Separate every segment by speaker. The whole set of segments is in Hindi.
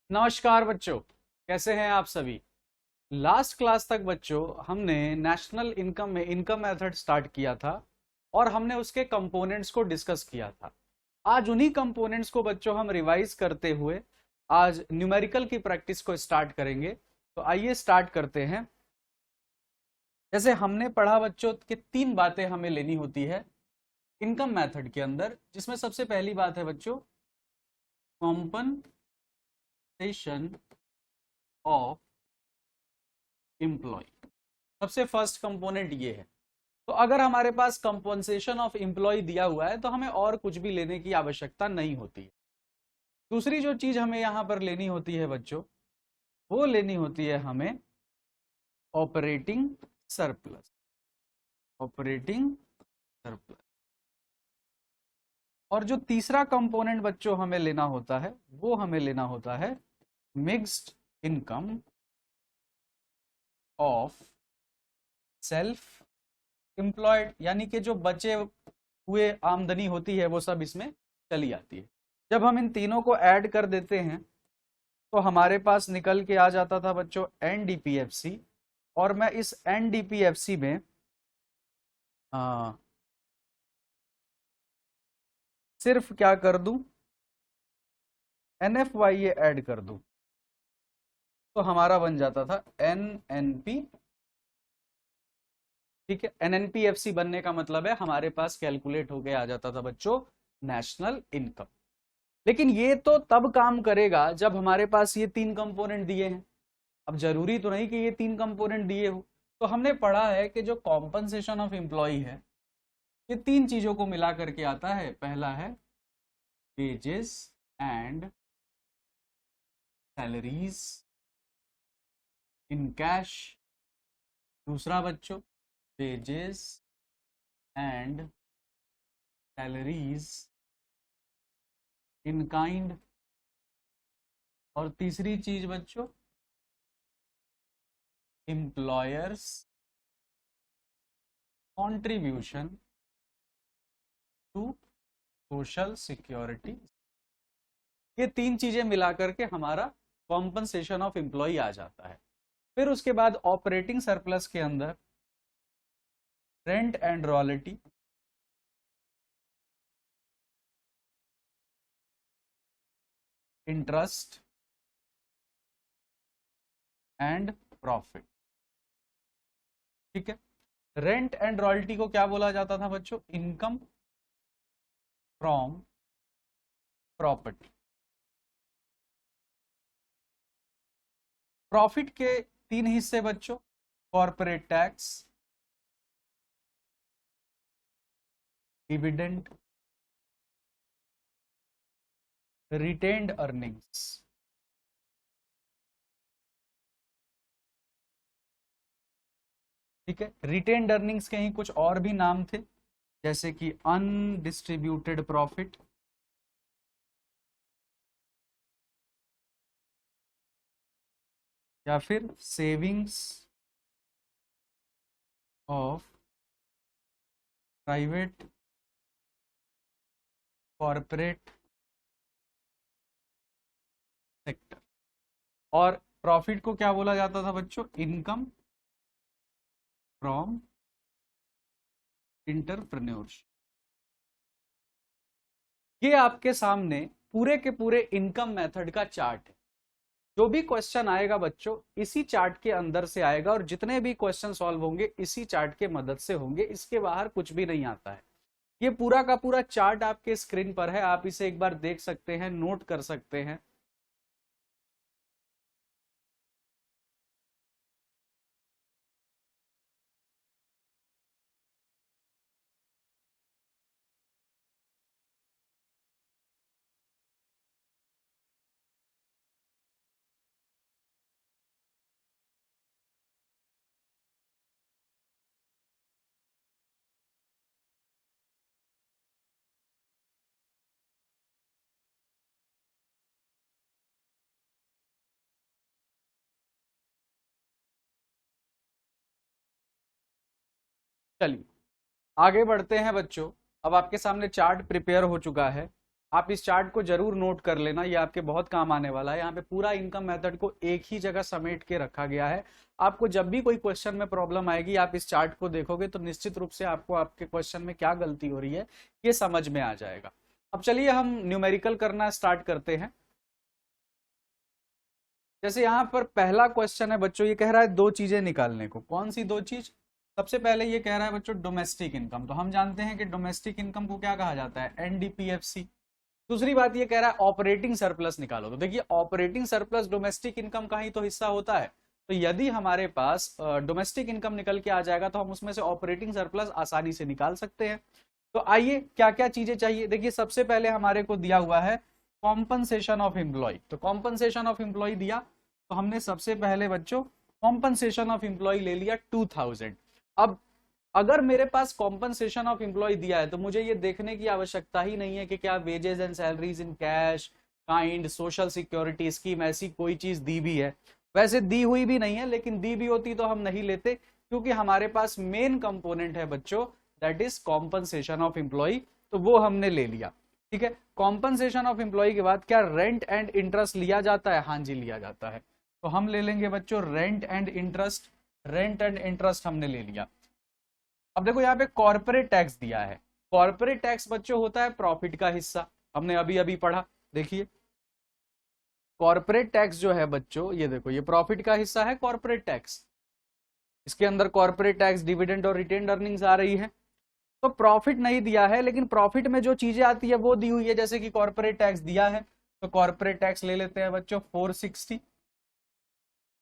Speaker 1: नमस्कार बच्चों, कैसे हैं आप सभी। लास्ट क्लास तक बच्चों हमने नेशनल इनकम में इनकम मेथड स्टार्ट किया था और हमने उसके कंपोनेंट्स को डिस्कस किया था। आज उन्हीं कंपोनेंट्स को बच्चों हम रिवाइज करते हुए आज न्यूमेरिकल की प्रैक्टिस को स्टार्ट करेंगे। तो आइए स्टार्ट करते हैं। जैसे हमने पढ़ा बच्चों कि तीन बातें हमें लेनी होती है इनकम मेथड के अंदर, जिसमें सबसे पहली बात है बच्चों कॉम्पनसेशन ऑफ एम्प्लॉय। सबसे फर्स्ट कंपोनेंट ये है। तो अगर हमारे पास कंपनसेशन ऑफ एम्प्लॉय दिया हुआ है तो हमें और कुछ भी लेने की आवश्यकता नहीं होती है। दूसरी जो चीज हमें यहां पर लेनी होती है बच्चों, वो लेनी होती है हमें ऑपरेटिंग सरप्लस। Operating surplus. और जो तीसरा कंपोनेंट बच्चों हमें लेना होता है वो हमें लेना होता है mixed income of self employed, यानी कि जो बचे हुए आमदनी होती है वो सब इसमें चली आती है। जब हम इन तीनों को ऐड कर देते हैं तो हमारे पास निकल के आ जाता था बच्चों एनडीपीएफसी। और मैं इस एनडीपीएफसी में सिर्फ क्या कर दूं, एनएफवाई ऐड कर दूं तो हमारा बन जाता था एनएनपी। ठीक है, एनएनपीएफसी बनने का मतलब है हमारे पास कैलकुलेट होके आ जाता था बच्चों नेशनल इनकम। लेकिन ये तो तब काम करेगा जब हमारे पास ये तीन कंपोनेंट दिए हैं। अब जरूरी तो नहीं कि ये तीन कंपोनेंट दिए हो। तो हमने पढ़ा है कि जो कॉम्पनसेशन ऑफ एम्प्लॉय है ये तीन चीजों को मिला करके आता है। पहला है wages and salaries in cash. दूसरा बच्चों wages and salaries in kind. और तीसरी चीज बच्चों employers contribution to social security. ये तीन चीजें मिलाकर के हमारा कॉम्पनसेशन ऑफ एम्प्लॉय आ जाता है। फिर उसके बाद ऑपरेटिंग सरप्लस के अंदर rent and royalty, interest and profit. ठीक है, रेंट एंड रॉयल्टी को क्या बोला जाता था बच्चों, इनकम फ्रॉम प्रॉपर्टी। प्रॉफिट के तीन हिस्से बच्चों, corporate tax, dividend, retained earnings. ठीक है, रिटेन्ड अर्निंग्स के ही कुछ और भी नाम थे, जैसे कि अनडिस्ट्रीब्यूटेड प्रॉफिट, या फिर savings of private corporate sector. और प्रॉफिट को क्या बोला जाता था बच्चों, इनकम फ्रॉम इंटरप्रेन्योरशिप। ये आपके सामने पूरे के पूरे इनकम मेथड का चार्ट है। जो भी क्वेश्चन आएगा बच्चों इसी चार्ट के अंदर से आएगा और जितने भी क्वेश्चन सॉल्व होंगे इसी चार्ट के मदद से होंगे। इसके बाहर कुछ भी नहीं आता है। ये पूरा का पूरा चार्ट आपके स्क्रीन पर है, आप इसे एक बार देख सकते हैं, नोट कर सकते हैं। चलिए आगे बढ़ते हैं बच्चों। अब आपके सामने चार्ट प्रिपेयर हो चुका है। आप इस चार्ट को जरूर नोट कर लेना, ये आपके बहुत काम आने वाला है। यहाँ पे पूरा इनकम मेथड को एक ही जगह समेट के रखा गया है। आपको जब भी कोई क्वेश्चन में प्रॉब्लम आएगी, आप इस चार्ट को देखोगे तो निश्चित रूप से आपको आपके क्वेश्चन में क्या गलती हो रही है ये समझ में आ जाएगा। अब चलिए हम न्यूमेरिकल करना स्टार्ट करते हैं। जैसे यहाँ पर पहला क्वेश्चन है बच्चों, ये कह रहा है दो चीजें निकालने को। कौन सी दो चीज? सबसे पहले ये कह रहा है बच्चों डोमेस्टिक इनकम, तो हम जानते हैं कि डोमेस्टिक इनकम को क्या कहा जाता है? एनडीपीएफसी। दूसरी बात ये कह रहा है ऑपरेटिंग सरप्लस निकालो। तो देखिए ऑपरेटिंग सरप्लस डोमेस्टिक इनकम का ही तो हिस्सा होता है। तो यदि हमारे पास डोमेस्टिक इनकम निकल के आ जाएगा तो हम उसमें से ऑपरेटिंग सरप्लस आसानी से निकाल सकते हैं। तो आइए क्या क्या चीजें चाहिए। देखिए सबसे पहले हमारे को दिया हुआ है कॉम्पनसेशन ऑफ एम्प्लॉय। तो कॉम्पनसेशन ऑफ एम्प्लॉय दिया तो हमने सबसे पहले बच्चों कॉम्पनसेशन ऑफ एम्प्लॉय ले लिया 2000। अब अगर मेरे पास कॉम्पनसेशन ऑफ एम्प्लॉय दिया है तो मुझे ये देखने की आवश्यकता ही नहीं है कि क्या wages and salaries in cash kind social security scheme ऐसी कोई चीज दी भी है। वैसे दी हुई भी नहीं है, लेकिन दी भी होती तो हम नहीं लेते, क्योंकि हमारे पास मेन कंपोनेंट है बच्चों that is compensation of employ, तो वो हमने ले लिया। ठीक है, कॉम्पनसेशन ऑफ एम्प्लॉय के बाद क्या रेंट एंड इंटरेस्ट लिया जाता है? हाँ जी लिया जाता है। तो हम ले लेंगे बच्चों rent and interest. Rent and interest हमने ले लिया। अब देखो यहाँ पे कॉर्पोरेट टैक्स दिया है। कॉर्पोरेट टैक्स बच्चों होता है प्रॉफिट का हिस्सा, हमने अभी अभी पढ़ा। देखिए कॉर्पोरेट टैक्स जो है बच्चों, ये देखो ये प्रॉफिट का हिस्सा है कॉर्पोरेट टैक्स। इसके अंदर कॉर्पोरेट टैक्स, डिविडेंड और रिटेन्ड अर्निंग्स आ रही है। तो प्रॉफिट नहीं दिया है, लेकिन प्रॉफिट में जो चीजें आती है वो दी हुई है, जैसे कि कॉर्पोरेट टैक्स दिया है तो कॉर्पोरेट टैक्स ले लेते हैं बच्चों 460।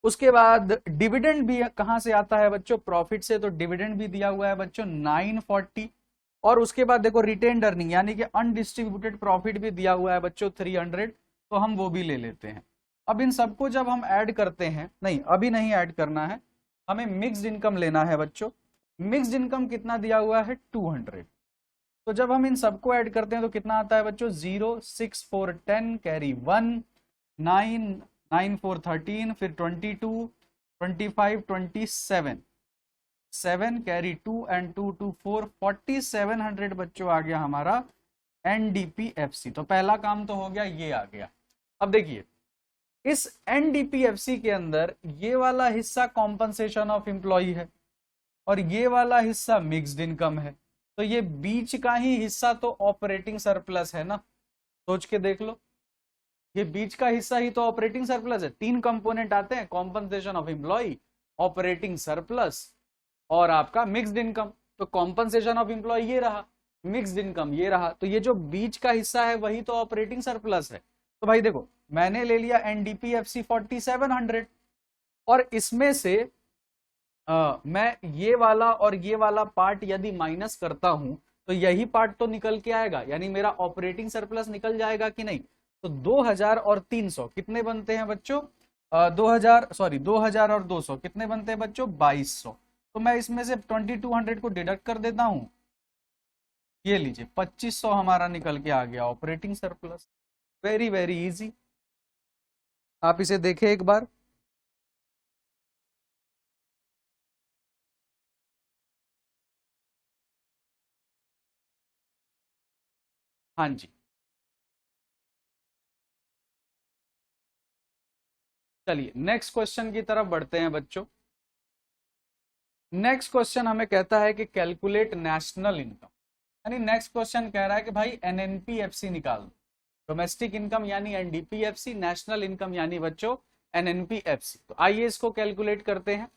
Speaker 1: उसके बाद डिविडेंड भी कहां से आता है बच्चों? प्रॉफिट से, तो डिविडेंड भी दिया हुआ है बच्चों 940। और उसके बाद देखो रिटेन्ड अर्निंग यानी कि अनडिस्ट्रीब्यूटेड प्रॉफिट भी दिया हुआ है बच्चों 300, तो हम वो भी ले लेते हैं। अब इन सबको जब हम ऐड करते हैं, नहीं अभी नहीं ऐड करना है, हमें मिक्स्ड इनकम लेना है बच्चों। मिक्स्ड इनकम कितना दिया हुआ है? 200। तो जब हम इन सबको ऐड करते हैं तो कितना आता है बच्चों? 0 6 4 10 कैरी 1 9 9 4 13 फिर 22 25 27 7 कैरी 2 एंड 2 2 4 4700 बच्चों आ गया हमारा एनडीपीएफसी। तो पहला काम तो हो गया, ये आ गया। अब देखिए इस एनडीपीएफसी के अंदर ये वाला हिस्सा कॉम्पनसेशन ऑफ एम्प्लॉय है और ये वाला हिस्सा मिक्स्ड इनकम है, तो ये बीच का ही हिस्सा तो ऑपरेटिंग सरप्लस है ना। सोच के देख लो, ये बीच का हिस्सा ही तो ऑपरेटिंग सरप्लस है। तीन कंपोनेंट आते हैं, compensation of employ, operating surplus और आपका मिक्स्ड इनकम। तो कॉम्पनसेशन ऑफ एम्प्लॉय ये रहा, मिक्स्ड इनकम ये रहा, तो ये जो बीच का हिस्सा है वही तो ऑपरेटिंग सरप्लस है। तो भाई देखो मैंने ले लिया एनडीपीएफसी 4700 और इसमें से मैं ये वाला और ये वाला पार्ट यदि माइनस करता हूं तो यही पार्ट तो निकल के आएगा, यानी मेरा ऑपरेटिंग सरप्लस निकल जाएगा कि नहीं। तो 2000 और 300 कितने बनते हैं बच्चों? 2000 और 200 कितने बनते हैं बच्चों? 2200। तो मैं इसमें से 2200 को डिडक्ट कर देता हूं, ये लीजिए 2500 हमारा निकल के आ गया operating surplus. Very very easy, आप इसे देखें एक बार। हाँ जी, चलिए नेक्स्ट क्वेश्चन की तरफ बढ़ते हैं बच्चों। नेक्स्ट क्वेश्चन हमें कहता है कि कैलकुलेट नेशनल इनकम, यानी नेक्स्ट क्वेश्चन कह रहा है कि भाई एनएनपीएफसी निकाल दो। डोमेस्टिक इनकम यानी एनडीपीएफसी, नेशनल इनकम यानी बच्चों एनएनपीएफसी। तो आइए इसको कैलकुलेट करते हैं।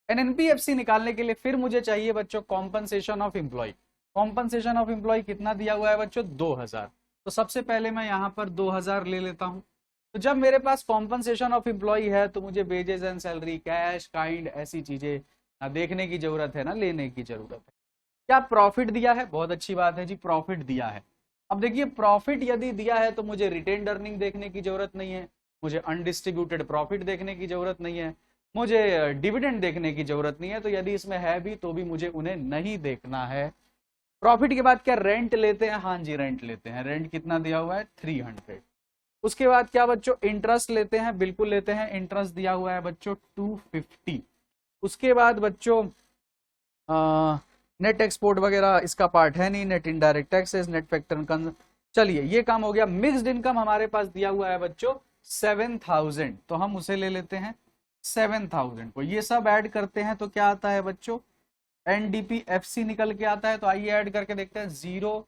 Speaker 1: एनएनपीएफसी निकालने के लिए फिर मुझे चाहिए बच्चों compensation of employ. Compensation of employ कितना दिया हुआ है बच्चों? 2000। तो सबसे पहले मैं यहाँ पर 2000 ले लेता हूँ। तो जब मेरे पास कॉम्पनसेशन ऑफ एम्प्लॉय है तो मुझे wages and salary, cash, kind ऐसी चीजें ना देखने की जरूरत है ना लेने की जरूरत है। क्या प्रॉफिट दिया है? बहुत अच्छी बात है जी, प्रॉफिट दिया है। अब देखिए प्रॉफिट यदि दिया है तो मुझे रिटेन्ड अर्निंग देखने की जरूरत नहीं है, मुझे अनडिस्ट्रीब्यूटेड प्रॉफिट देखने की जरूरत नहीं है, मुझे डिविडेंड देखने की जरूरत नहीं है। तो यदि इसमें है भी तो भी मुझे उन्हें नहीं देखना है। प्रॉफिट के बाद क्या रेंट लेते हैं? हाँ जी रेंट लेते हैं। रेंट कितना दिया हुआ है? 300। उसके बाद क्या बच्चों इंटरेस्ट लेते हैं? बिल्कुल लेते हैं, इंटरेस्ट दिया हुआ है बच्चों 250। उसके बाद बच्चों नेट एक्सपोर्ट वगैरह इसका पार्ट है नहीं, net indirect taxes, net factor चलिए ये काम हो गया। मिक्स्ड इनकम हमारे पास दिया हुआ है बच्चों 7000, तो हम उसे ले लेते हैं 7000 को। ये सब ऐड करते हैं तो क्या आता है बच्चों, एनडीपीएफसी निकल के आता है। तो आइए ऐड करके देखते हैं। 0,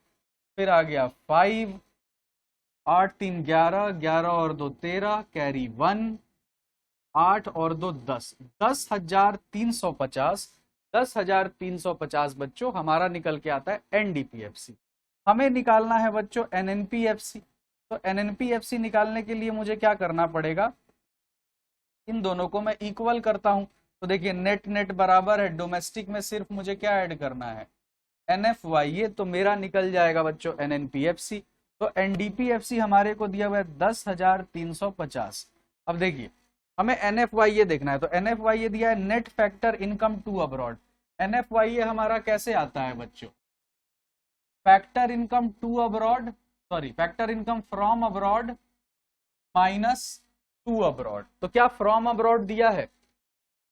Speaker 1: फिर आ गया 5, 8 3 11, 11 और 2 13, कैरी 1, 8 और 2 10, 10,350, 10,350 बच्चों हमारा निकल के आता है एनडीपीएफसी। हमें निकालना है बच्चों एनएनपीएफसी। तो एनएनपीएफसी निकालने के लिए मुझे क्या करना पड़ेगा, इन दोनों को मैं इक्वल करता हूं। तो देखिए नेट नेट बराबर है, डोमेस्टिक में सिर्फ मुझे क्या ऐड करना है, एनएफवाई, ये तो मेरा निकल जाएगा बच्चों एनएनपीएफसी। तो एनडीपीएफसी हमारे को दिया हुआ है 10,350। अब देखिए हमें एनएफवाई ये देखना है। तो एनएफवाई ये दिया है net factor income to abroad. NFY ये हमारा कैसे आता है बच्चों, factor income to abroad, sorry factor income from abroad minus to abroad. तो क्या फ्रॉम अब्रॉड दिया है,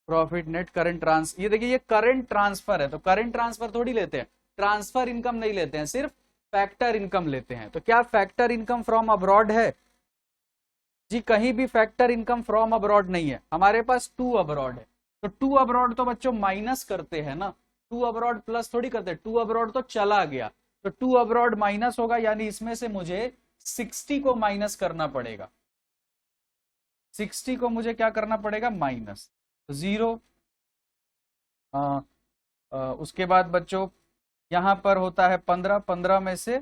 Speaker 1: प्रॉफिट नेट करंट ट्रांसफर। ये देखिए ये करंट ट्रांसफर है, तो करंट ट्रांसफर थोड़ी लेते हैं, ट्रांसफर इनकम नहीं लेते हैं, सिर्फ फैक्टर इनकम लेते हैं। तो क्या फैक्टर इनकम फ्रॉम अब्रॉड है जी, कहीं भी फैक्टर इनकम फ्रॉम अब्रॉड नहीं है, हमारे पास टू अब्रॉड है। तो टू अब्रॉड तो बच्चों माइनस करते हैं ना, टू अब्रॉड प्लस थोड़ी करते हैं, टू अब्रॉड तो चला गया, तो टू अब्रॉड माइनस होगा, यानी इसमें से मुझे 60 को माइनस करना पड़ेगा। 60 को मुझे क्या करना पड़ेगा, माइनस 0। उसके बाद बच्चों यहां पर होता है 15, 15 में से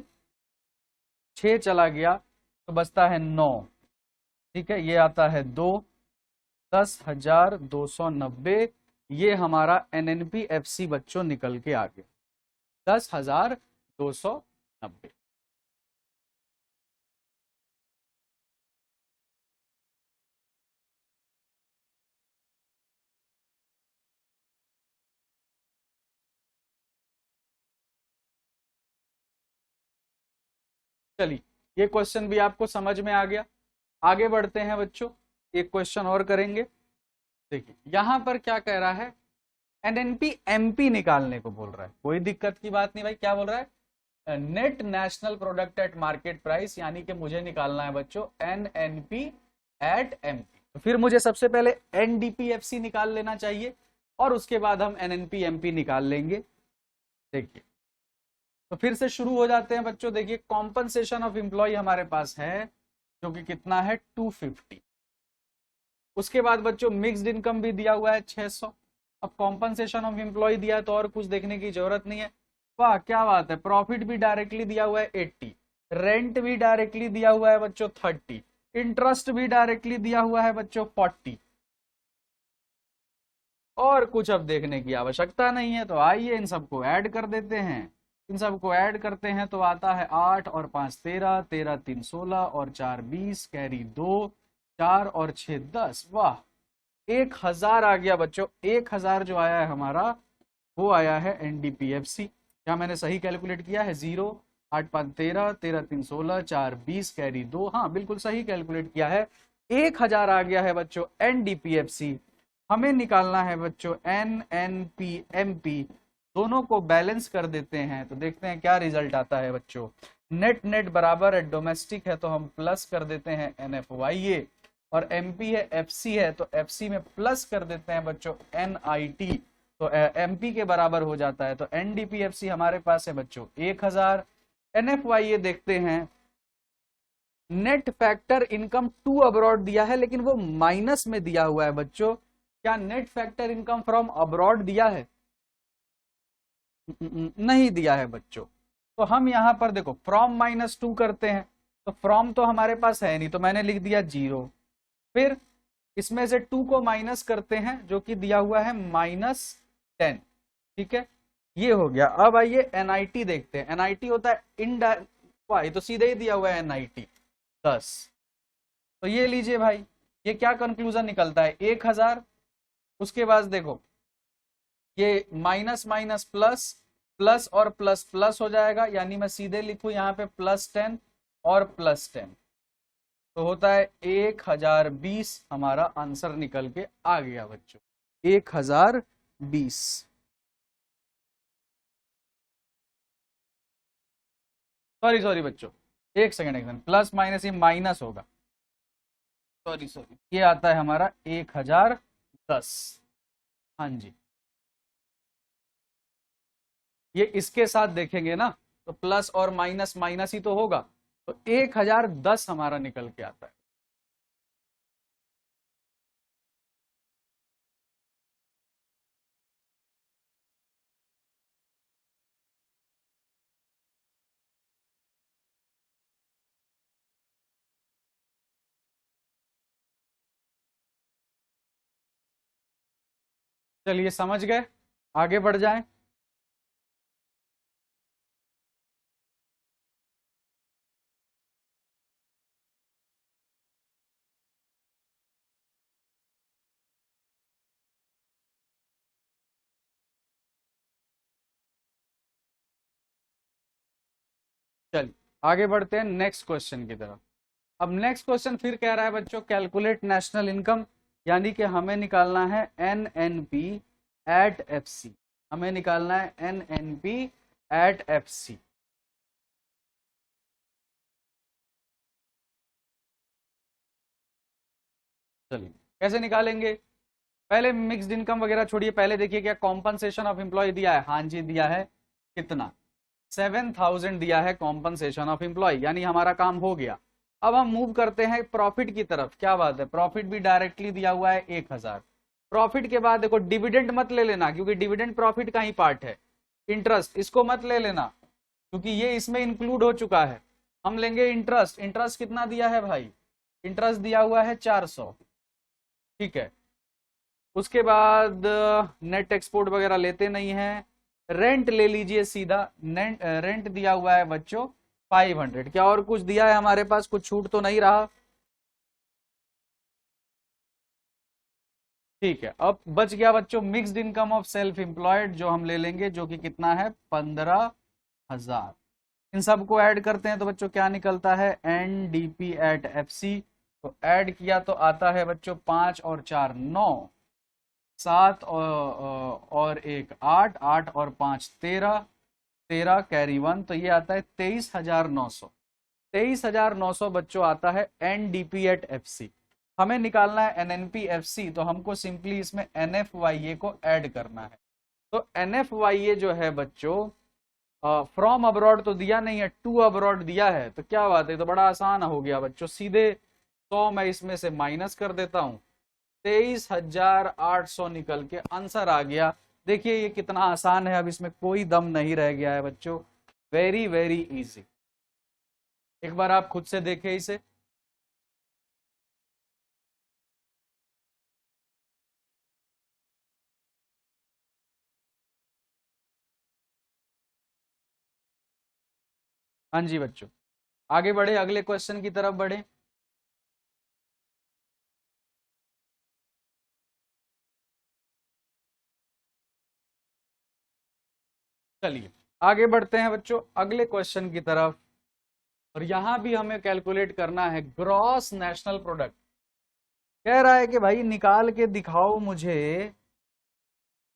Speaker 1: 6 चला गया तो बचता है 9, ठीक है, ये आता है 2, 10,290। ये हमारा एनएनपीएफसी बच्चों निकल के आ गया 10,290। चलिए ये क्वेश्चन भी आपको समझ में आ गया। आगे बढ़ते हैं बच्चों, एक क्वेश्चन और करेंगे। देखिए यहां पर क्या कह रहा है, एनएनपी एमपी निकालने को बोल रहा है। कोई दिक्कत की बात नहीं भाई, क्या बोल रहा है, net national product at market price, यानी कि मुझे निकालना है बच्चों एनएनपी एट एमपी। तो फिर मुझे सबसे पहले एनडीपीएफसी निकाल लेना चाहिए और उसके बाद हम एनएनपी एमपी निकाल लेंगे। देखिए तो फिर से शुरू हो जाते हैं बच्चों। देखिए कॉम्पनसेशन ऑफ एम्प्लॉय हमारे पास है जो कि कितना है 250। उसके बाद बच्चों मिक्स्ड इनकम भी दिया हुआ है 600। अब कॉम्पनसेशन ऑफ एम्प्लॉय दिया है तो और कुछ देखने की जरूरत नहीं है। वाह क्या बात है, प्रॉफिट भी डायरेक्टली दिया हुआ है 80, रेंट भी डायरेक्टली दिया हुआ है बच्चों 30, इंटरेस्ट भी डायरेक्टली दिया हुआ है बच्चों 40, और कुछ अब देखने की आवश्यकता नहीं है। तो आइए इन सबको ऐड कर देते हैं। इन सबको ऐड करते हैं तो आता है 8 और 5 13, 13 3 16 और 4 20, कैरी 2, 4 और 6 10। वाह 1000 आ गया बच्चों। 1000 जो आया है हमारा वो आया है एनडीपीएफसी। क्या मैंने सही कैलकुलेट किया है, 0 8 5 13, 13 3 16, 4 20, कैरी 2, हाँ बिल्कुल सही कैलकुलेट किया है। 1000 आ गया है बच्चों एनडीपीएफसी। हमें निकालना है बच्चों एनएनपीएमपी। दोनों को बैलेंस कर देते हैं तो देखते हैं क्या रिजल्ट आता है बच्चों। नेट नेट बराबर है, डोमेस्टिक है तो हम प्लस कर देते हैं एनएफवाईए, और एमपी है एफसी है तो एफसी में प्लस कर देते हैं बच्चों एनआईटी, तो एमपी के बराबर हो जाता है। तो एनडीपीएफसी हमारे पास है बच्चों 1000। एनएफवाईए देखते हैं, net factor income to abroad दिया है लेकिन वो माइनस में दिया हुआ है बच्चों। क्या net factor income from abroad दिया है, नहीं दिया है बच्चों। तो हम यहां पर देखो फ्रॉम -2 करते हैं, तो फ्रॉम तो हमारे पास है नहीं तो मैंने लिख दिया 0। फिर इसमें से 2 को माइनस करते हैं जो कि दिया हुआ है -10, ठीक है, ये हो गया। अब आइए एनआईटी देखते हैं। एनआईटी होता है इनडायरेक्ट, ये तो सीधे ही दिया हुआ है एनआईटी 10। तो ये लीजिए भाई, ये क्या कंक्लूजन निकलता है 1000। उसके बाद देखो ये माइनस माइनस प्लस, प्लस और प्लस प्लस हो जाएगा, यानी मैं सीधे लिखूं यहाँ पे +10 और +10, तो होता है 1020। हमारा आंसर निकल के आ गया बच्चों 1020। सॉरी सॉरी बच्चों एक सेकेंड, प्लस माइनस ये माइनस होगा, सॉरी ये आता है हमारा 1010। हाँ जी, ये इसके साथ देखेंगे ना तो प्लस और माइनस माइनस ही तो होगा, तो 1010 हमारा निकल के आता है। चलिए समझ गए, आगे बढ़ जाएं। चलिए आगे बढ़ते हैं नेक्स्ट क्वेश्चन की तरफ। अब नेक्स्ट क्वेश्चन फिर कह रहा है बच्चों, कैलकुलेट नेशनल इनकम, यानी कि हमें निकालना है एनएनपी एट एफसी। हमें निकालना है एनएनपी एट एफसी। चलिए कैसे निकालेंगे, पहले मिक्स्ड इनकम वगैरह छोड़िए, पहले देखिए क्या कॉम्पनसेशन ऑफ एम्प्लॉय दिया है। हाँ जी दिया है, कितना, 7000 दिया है कॉम्पनसेशन ऑफ एम्प्लॉय, यानी हमारा काम हो गया। अब हम मूव करते हैं प्रॉफिट की तरफ। क्या बात है, प्रॉफिट भी डायरेक्टली दिया हुआ है 1000। प्रॉफिट के बाद देखो डिविडेंड मत ले लेना, क्योंकि डिविडेंड प्रॉफिट का ही पार्ट है। इंटरेस्ट इसको मत ले लेना, क्योंकि ये इसमें इंक्लूड हो चुका है। हम लेंगे इंटरेस्ट। इंटरेस्ट कितना दिया है भाई, इंटरेस्ट दिया हुआ है 400, ठीक है। उसके बाद नेट एक्सपोर्ट वगैरह लेते नहीं है। रेंट ले लीजिए सीधा, रेंट दिया हुआ है बच्चों 500। क्या और कुछ दिया है हमारे पास, कुछ छूट तो नहीं रहा, ठीक है। अब बच गया बच्चों mixed income of self employed, जो हम ले लेंगे, जो कि कितना है 15000। इन सबको ऐड करते हैं तो बच्चों क्या निकलता है, एनडीपी एट एफसी। तो ऐड किया तो आता है बच्चों 5 और 4 9, 7 और 1 8, 8 और 5 13, 13 कैरी 1, तो ये आता है 23,900। 23,900 बच्चों आता है एनडीपी एट एफसी। हमें निकालना है एनएनपी एफसी, तो हमको सिंपली इसमें एनएफवाईए को ऐड करना है। तो एनएफवाईए जो है बच्चों, फ्रॉम अब्रॉड तो दिया नहीं है, टू अब्रॉड दिया है, तो क्या बात है, तो बड़ा आसान हो गया बच्चों। सीधे 100 मैं इसमें से माइनस कर देता हूं, 23,800 निकल के आंसर आ गया। देखिए ये कितना आसान है, अब इसमें कोई दम नहीं रह गया है बच्चों, वेरी वेरी इजी। एक बार आप खुद से देखें इसे। हाँ जी बच्चों, आगे बढ़े, अगले क्वेश्चन की तरफ बढ़े। चलिए आगे बढ़ते हैं बच्चों अगले क्वेश्चन की तरफ, और यहां भी हमें कैलकुलेट करना है ग्रॉस नेशनल प्रोडक्ट। कह रहा है कि भाई निकाल के दिखाओ मुझे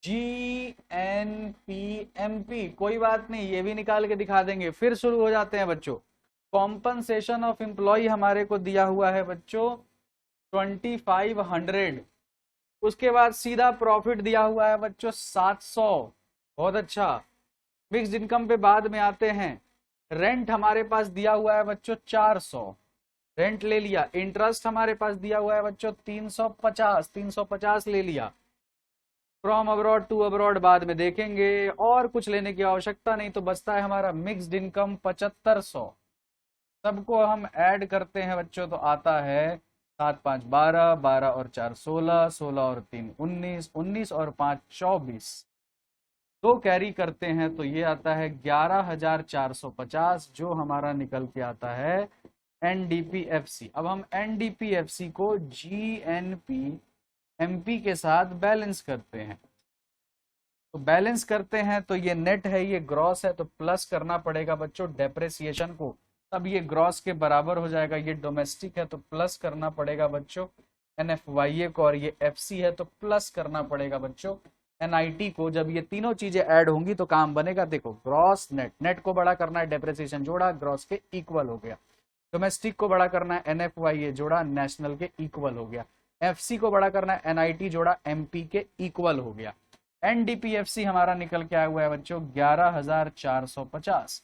Speaker 1: GNPMP। कोई बात नहीं, ये भी निकाल के दिखा देंगे। फिर शुरू हो जाते हैं बच्चों, कॉम्पनसेशन ऑफ एम्प्लॉय हमारे को दिया हुआ है बच्चों 2500। उसके बाद सीधा प्रॉफिट दिया हुआ है बच्चों 700, बहुत अच्छा। फिक्स्ड इनकम पे बाद में आते हैं। रेंट हमारे पास दिया हुआ है बच्चों 400, रेंट ले लिया। इंटरेस्ट हमारे पास दिया हुआ है बच्चों 350, 350 ले लिया। फ्रॉम अब्रॉड टू अब्रॉड बाद में देखेंगे, और कुछ लेने की आवश्यकता नहीं, तो बचता है हमारा मिक्स्ड इनकम 7500। सबको हम ऐड करते हैं बच्चों तो आता है 7 5 12, 12 और 4 16, 16 और 3 19, 19 और 5 24, दो कैरी करते हैं तो ये आता है 11,450, जो हमारा निकल के आता है एनडीपीएफसी। अब हम एनडीपीएफसी को जीएनपीएमपी के साथ बैलेंस करते हैं। तो बैलेंस करते हैं तो ये नेट है, ये ग्रॉस है, तो प्लस करना पड़ेगा बच्चों डेप्रेसिएशन को, तब ये ग्रॉस के बराबर हो जाएगा। ये डोमेस्टिक है तो प्लस करना पड़ेगा बच्चों एनएफवाईए को, और ये एफसी है तो प्लस करना पड़ेगा बच्चों एनआईटी को। जब ये तीनों चीजें ऐड होंगी तो काम बनेगा। देखो ग्रॉस नेट, नेट को बड़ा करना है, डेप्रेसिएशन जोड़ा, ग्रॉस के इक्वल हो गया। डोमेस्टिक को बड़ा करना है NFYA जोड़ा नेशनल के इक्वल हो गया, FC को बड़ा करना है NIT जोड़ा MP के इक्वल हो गया। NDPFC हमारा निकल के आया हुआ है बच्चों 11,450।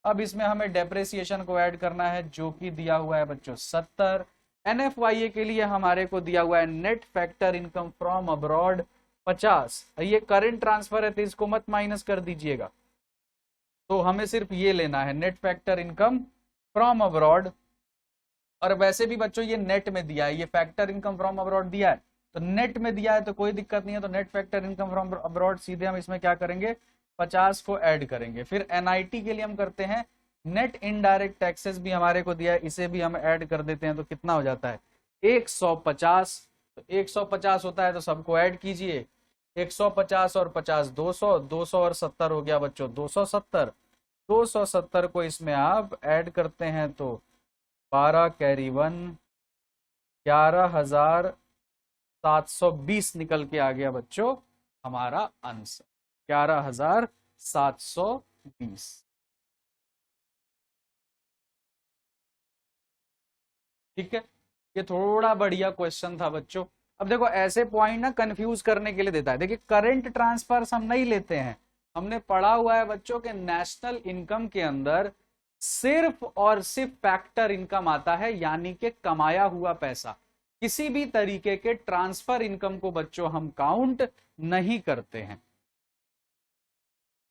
Speaker 1: अब इसमें हमें डेप्रेसिएशन को ऐड करना है जो कि दिया हुआ है बच्चों 70। NFYA के लिए हमारे को दिया हुआ है net factor income from abroad 50। ये करंट ट्रांसफर है तो इसको मत माइनस कर दीजिएगा, तो हमें सिर्फ ये लेना है net factor income from abroad. और वैसे भी बच्चों ये नेट में दिया है, ये फैक्टर इनकम फ्रॉम अब्रॉड दिया है तो नेट में दिया है तो कोई दिक्कत नहीं है। तो net factor income from abroad सीधे हम इसमें क्या करेंगे 50 को ऐड करेंगे। फिर NIT के लिए हम करते हैं नेट इनडायरेक्ट टैक्सेस भी हमारे को दिया है, इसे भी हम ऐड कर देते हैं तो कितना हो जाता है 150। तो 150 होता है तो सबको ऐड कीजिए, 150 और 50 200, 200 और 70 हो गया बच्चों 270। 270 को इसमें आप ऐड करते हैं तो 12 कैरी 1 11,720 निकल के आ गया बच्चों हमारा आंसर 11,720। ठीक है, ये थोड़ा बढ़िया क्वेश्चन था बच्चों। अब देखो ऐसे पॉइंट ना कंफ्यूज करने के लिए देता है। देखिए करंट ट्रांसफर्स हम नहीं लेते हैं, हमने पढ़ा हुआ है बच्चों के नेशनल इनकम के अंदर सिर्फ और सिर्फ फैक्टर इनकम आता है, यानी कि कमाया हुआ पैसा। किसी भी तरीके के ट्रांसफर इनकम को बच्चों हम काउंट नहीं करते हैं।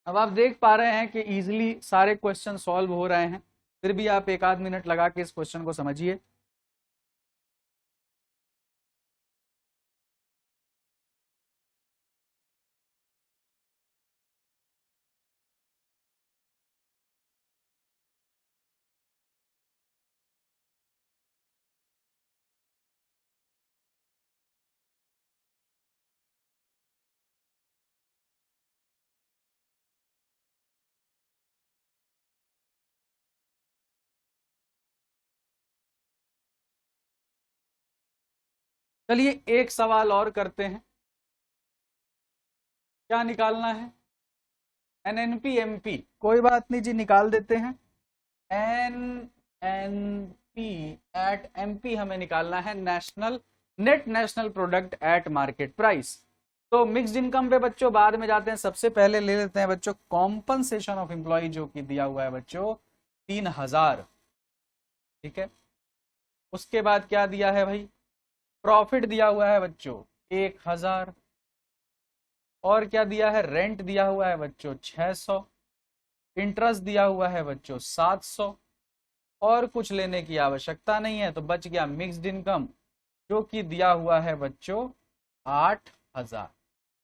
Speaker 1: अब आप देख पा रहे हैं कि इजीली सारे क्वेश्चन सॉल्व हो रहे हैं, फिर भी आप एक आध मिनट लगा के इस क्वेश्चन को समझिए। चलिए एक सवाल और करते हैं। क्या निकालना है NNP MP, कोई बात नहीं जी निकाल देते हैं। NNP एट MP हमें निकालना है national net national product at market price. तो मिक्स्ड इनकम पे बच्चों बाद में जाते हैं, सबसे पहले ले लेते हैं बच्चों कॉम्पनसेशन ऑफ एम्प्लॉय जो कि दिया हुआ है बच्चों 3000। ठीक है, उसके बाद क्या दिया है भाई प्रॉफिट दिया हुआ है बच्चों 1000। और क्या दिया है रेंट दिया हुआ है बच्चों 600, इंटरेस्ट दिया हुआ है बच्चों 700 और कुछ लेने की आवश्यकता नहीं है। तो बच गया मिक्स्ड इनकम जो कि दिया हुआ है बच्चों 8000,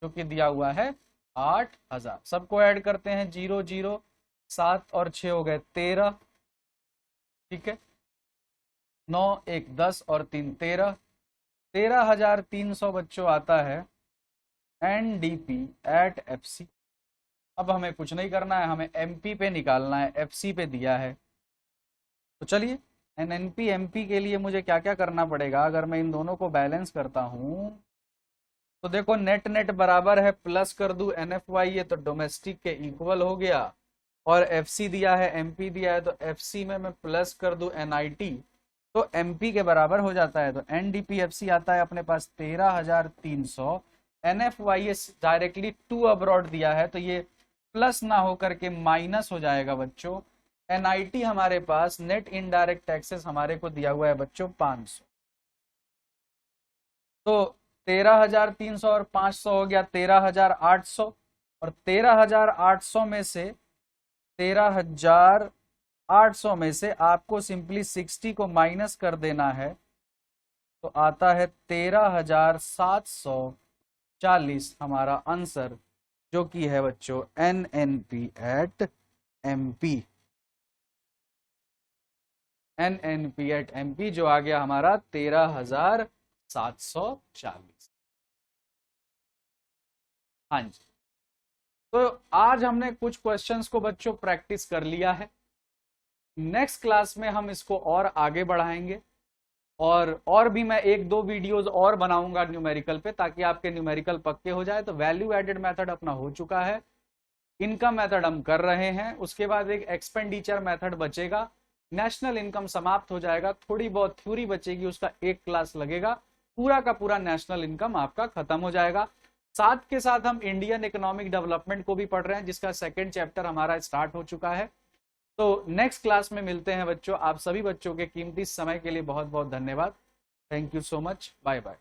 Speaker 1: जो कि दिया हुआ है 8000। सबको ऐड करते हैं 0 0 7 और 6 हो गए 13। ठीक है, 9 1 10 और 3 13, 13,300 बच्चों आता है NDP एट FC। अब हमें कुछ नहीं करना है, हमें MP पे निकालना है, FC पे दिया है। तो चलिए NNP MP के लिए मुझे क्या क्या करना पड़ेगा। अगर मैं इन दोनों को बैलेंस करता हूं तो देखो नेट नेट बराबर है, प्लस कर दूं NFYA तो डोमेस्टिक के इक्वल हो गया, और FC दिया है MP दिया है तो FC में मैं प्लस कर दूं NIT तो MP के बराबर हो जाता है। तो NDPFC आता है अपने पास 13,300। NFYA डायरेक्टली टू अब्रॉड दिया है तो ये प्लस ना होकर के माइनस हो जाएगा बच्चों। NIT हमारे पास नेट इनडायरेक्ट टैक्सेस हमारे को दिया हुआ है बच्चों 500। तो 13,300 और 500 हो गया 13,800, और 13,800 में से 13,800 में से आपको सिंपली 60 को माइनस कर देना है तो आता है 13,740 हमारा आंसर, जो कि है बच्चों NNP at MP। NNP at MP जो आ गया हमारा 13,740। हाँ जी, तो आज हमने कुछ क्वेश्चंस को बच्चों प्रैक्टिस कर लिया है। नेक्स्ट क्लास में हम इसको और आगे बढ़ाएंगे, और भी मैं एक दो वीडियोस और बनाऊंगा न्यूमेरिकल पे, ताकि आपके न्यूमेरिकल पक्के हो जाए। तो वैल्यू एडेड मेथड अपना हो चुका है, इनकम मेथड हम कर रहे हैं, उसके बाद एक एक्सपेंडिचर मेथड बचेगा नेशनल इनकम समाप्त हो जाएगा, थोड़ी बहुत थ्योरी बचेगी, उसका एक क्लास लगेगा, पूरा का पूरा नेशनल इनकम आपका खत्म हो जाएगा। साथ के साथ हम इंडियन इकोनॉमिक डेवलपमेंट को भी पढ़ रहे हैं, जिसका सेकंड चैप्टर हमारा स्टार्ट हो चुका है। तो नेक्स्ट क्लास में मिलते हैं बच्चों। आप सभी बच्चों के कीमती समय के लिए बहुत बहुत धन्यवाद। Thank you so much. Bye bye.